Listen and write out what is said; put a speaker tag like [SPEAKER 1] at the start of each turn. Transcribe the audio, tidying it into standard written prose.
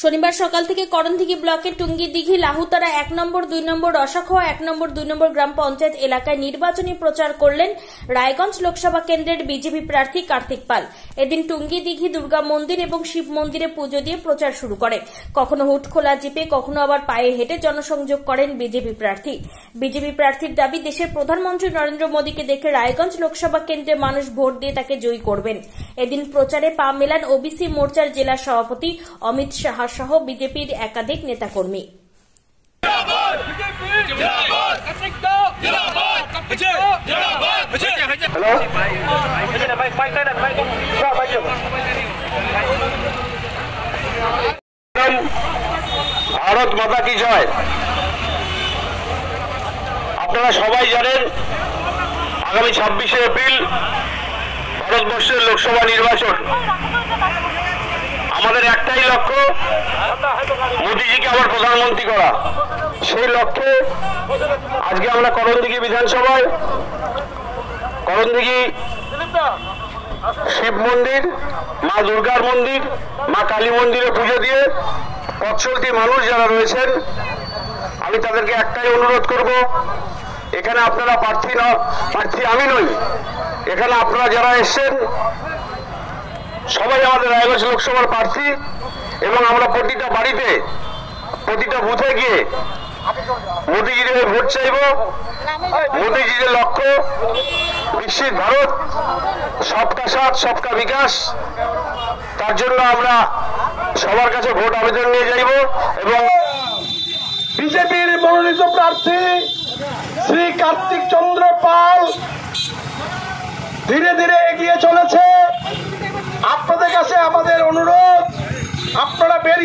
[SPEAKER 1] শনিবার সকাল থেকে করণদিঘি ব্লকের টুঙ্গিদিঘি লাহুতারা 1 নম্বর 2 নম্বর রসাখোয়া 1 নম্বর 2 নম্বর গ্রাম পঞ্চায়েত এলাকায় নির্বাচনী প্রচার করলেন রায়গঞ্জ লোকসভা কেন্দ্রের বিজেপি প্রার্থী কার্তিক পাল। এদিন টুঙ্গিদিঘি দুর্গা মন্দির এবং শিব মন্দিরে পুজো দিয়ে প্রচার শুরু করে। কখনো হুট খোলা জিপে, কখনো আবার পায়ে হেঁটে জনসংযোগ করেন বিজেপি প্রার্থী। বিজেপি প্রার্থীর দাবি, দেশের প্রধানমন্ত্রী নরেন্দ্র মোদীকে দেখে রায়গঞ্জ লোকসভা কেন্দ্রে মানুষ ভোট দিয়ে তাকে জয়ী করবেন। এদিন প্রচারে পা মেলান ওবিসি মোর্চার জেলা সভাপতি অমিত সাহা সহ বিজেপির একাধিক নেতাকর্মী।
[SPEAKER 2] ভারত মাতা কি জয়। আপনারা সবাই জানেন আগামী 26শে এপ্রিল ভারতবর্ষের লোকসভা নির্বাচন। আমাদের একটাই লক্ষ্য, মোদীজিকে আবার প্রধানমন্ত্রী করা। সেই লক্ষ্যে আজকে আমরা করণদিঘি বিধানসভায় করণদিঘি শিব মন্দির, মা দুর্গার মন্দির, মা কালী মন্দিরে পুজো দিয়ে পথ চলতি মানুষ যারা রয়েছেন, আমি তাদেরকে একটাই অনুরোধ করব, এখানে আপনারা প্রার্থী আমি নই, এখানে আপনারা যারা এসছেন সবাই আমাদের রায়গঞ্জ লোকসভার প্রার্থী এবং আমরা প্রতিটা বাড়িতে প্রতিটা বুথে গিয়ে মোদীজির ভোট চাইব। মোদীজির লক্ষ্য বিকশিত ভারত, সবকা সাথ সবকা বিকাশ। তার জন্য আমরা সবার কাছে ভোট আবেদন নিয়ে যাইব এবং
[SPEAKER 3] বিজেপির মনোনীত প্রার্থী শ্রী কার্তিক চন্দ্র পাল ধীরে ধীরে এগিয়ে চলেছে। আপনাদের কাছে আমাদের অনুরোধ, আপনারা বেরিয়ে